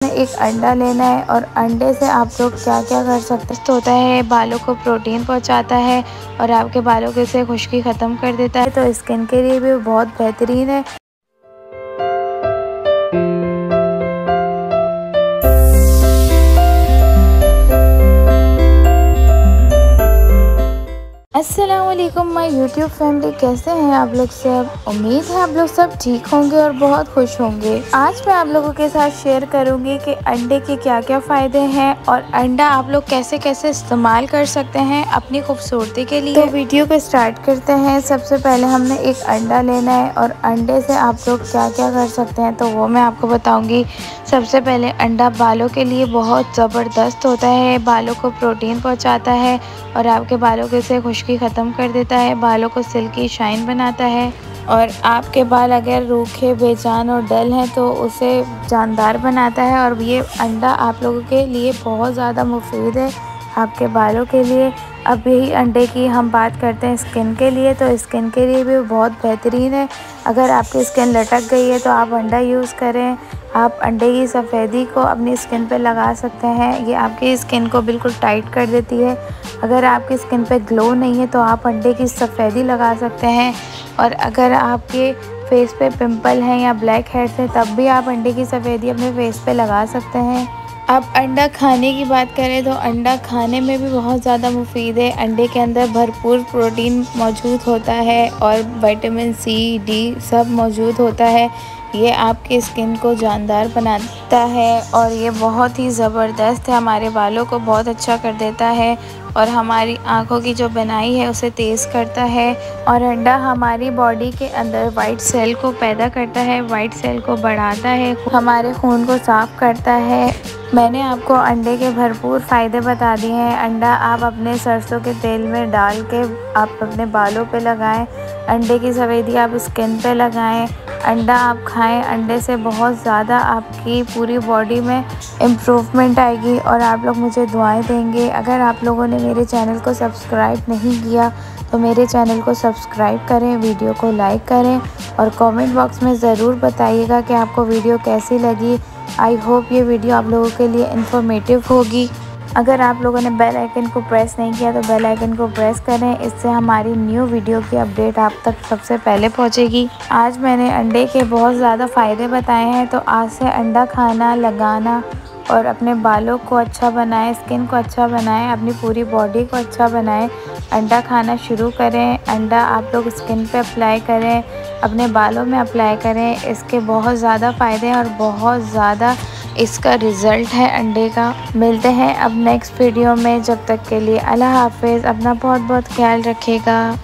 एक अंडा लेना है और अंडे से आप लोग क्या क्या कर सकते हैं। होता है बालों को प्रोटीन पहुंचाता है और आपके बालों के से खुश्की ख़त्म कर देता है, तो स्किन के लिए भी बहुत बेहतरीन है। अस्सलामुअलैकुम माय यूट्यूब फैमिली, कैसे हैं आप लोग सब। उम्मीद है आप लोग सब ठीक होंगे और बहुत खुश होंगे। आज मैं आप लोगों के साथ शेयर करूंगी कि अंडे के क्या क्या फ़ायदे हैं और अंडा आप लोग कैसे कैसे इस्तेमाल कर सकते हैं अपनी खूबसूरती के लिए। तो वीडियो को स्टार्ट करते हैं। सबसे पहले हमने एक अंडा लेना है और अंडे से आप लोग क्या क्या कर सकते हैं तो वो मैं आपको बताऊँगी। सबसे पहले अंडा बालों के लिए बहुत ज़बरदस्त होता है, बालों को प्रोटीन पहुँचाता है और आपके बालों के से खुश्की ख़त्म कर देता है, बालों को सिल्की शाइन बनाता है और आपके बाल अगर रूखे बेजान और डल हैं तो उसे जानदार बनाता है। और ये अंडा आप लोगों के लिए बहुत ज़्यादा मुफीद है आपके बालों के लिए। अब यही अंडे की हम बात करते हैं स्किन के लिए, तो स्किन के लिए भी बहुत बेहतरीन है। अगर आपकी स्किन लटक गई है तो आप अंडा यूज़ करें। आप अंडे की सफ़ेदी को अपनी स्किन पे लगा सकते हैं, ये आपकी स्किन को बिल्कुल टाइट कर देती है। अगर आपकी स्किन पे ग्लो नहीं है तो आप अंडे की सफ़ेदी लगा सकते हैं। और अगर आपके फेस पे पिंपल हैं या ब्लैक हेड्स हैं तब भी आप अंडे की सफ़ेदी अपने फेस पे लगा सकते हैं। अब अंडा खाने की बात करें तो अंडा खाने में भी बहुत ज़्यादा मुफीद है। अंडे के अंदर भरपूर प्रोटीन मौजूद होता है और विटामिन सी, डी सब मौजूद होता है। ये आपकी स्किन को जानदार बनाता है और ये बहुत ही ज़बरदस्त है, हमारे बालों को बहुत अच्छा कर देता है और हमारी आँखों की जो बनाई है उसे तेज़ करता है। और अंडा हमारी बॉडी के अंदर वाइट सेल को पैदा करता है, वाइट सेल को बढ़ाता है, हमारे खून को साफ़ करता है। मैंने आपको अंडे के भरपूर फ़ायदे बता दिए हैं। अंडा आप अपने सरसों के तेल में डाल के आप अपने बालों पे लगाएं, अंडे की सफ़ेदी आप स्किन पे लगाएं, अंडा आप खाएं। अंडे से बहुत ज़्यादा आपकी पूरी बॉडी में इम्प्रूवमेंट आएगी और आप लोग मुझे दुआएं देंगे। अगर आप लोगों ने मेरे चैनल को सब्सक्राइब नहीं किया तो मेरे चैनल को सब्सक्राइब करें, वीडियो को लाइक करें और कमेंट बॉक्स में ज़रूर बताइएगा कि आपको वीडियो कैसी लगी। आई होप ये वीडियो आप लोगों के लिए इन्फॉर्मेटिव होगी। अगर आप लोगों ने बेल आइकन को प्रेस नहीं किया तो बेल आइकन को प्रेस करें, इससे हमारी न्यू वीडियो की अपडेट आप तक सबसे पहले पहुंचेगी। आज मैंने अंडे के बहुत ज़्यादा फ़ायदे बताए हैं, तो आज से अंडा खाना, लगाना और अपने बालों को अच्छा बनाएं, स्किन को अच्छा बनाएं, अपनी पूरी बॉडी को अच्छा बनाएं। अंडा खाना शुरू करें। अंडा आप लोग स्किन पे अप्लाई करें, अपने बालों में अप्लाई करें। इसके बहुत ज़्यादा फ़ायदे हैं और बहुत ज़्यादा इसका रिज़ल्ट है अंडे का। मिलते हैं अब नेक्स्ट वीडियो में, जब तक के लिए अल्लाह हाफ़िज़। अपना बहुत बहुत ख्याल रखिएगा।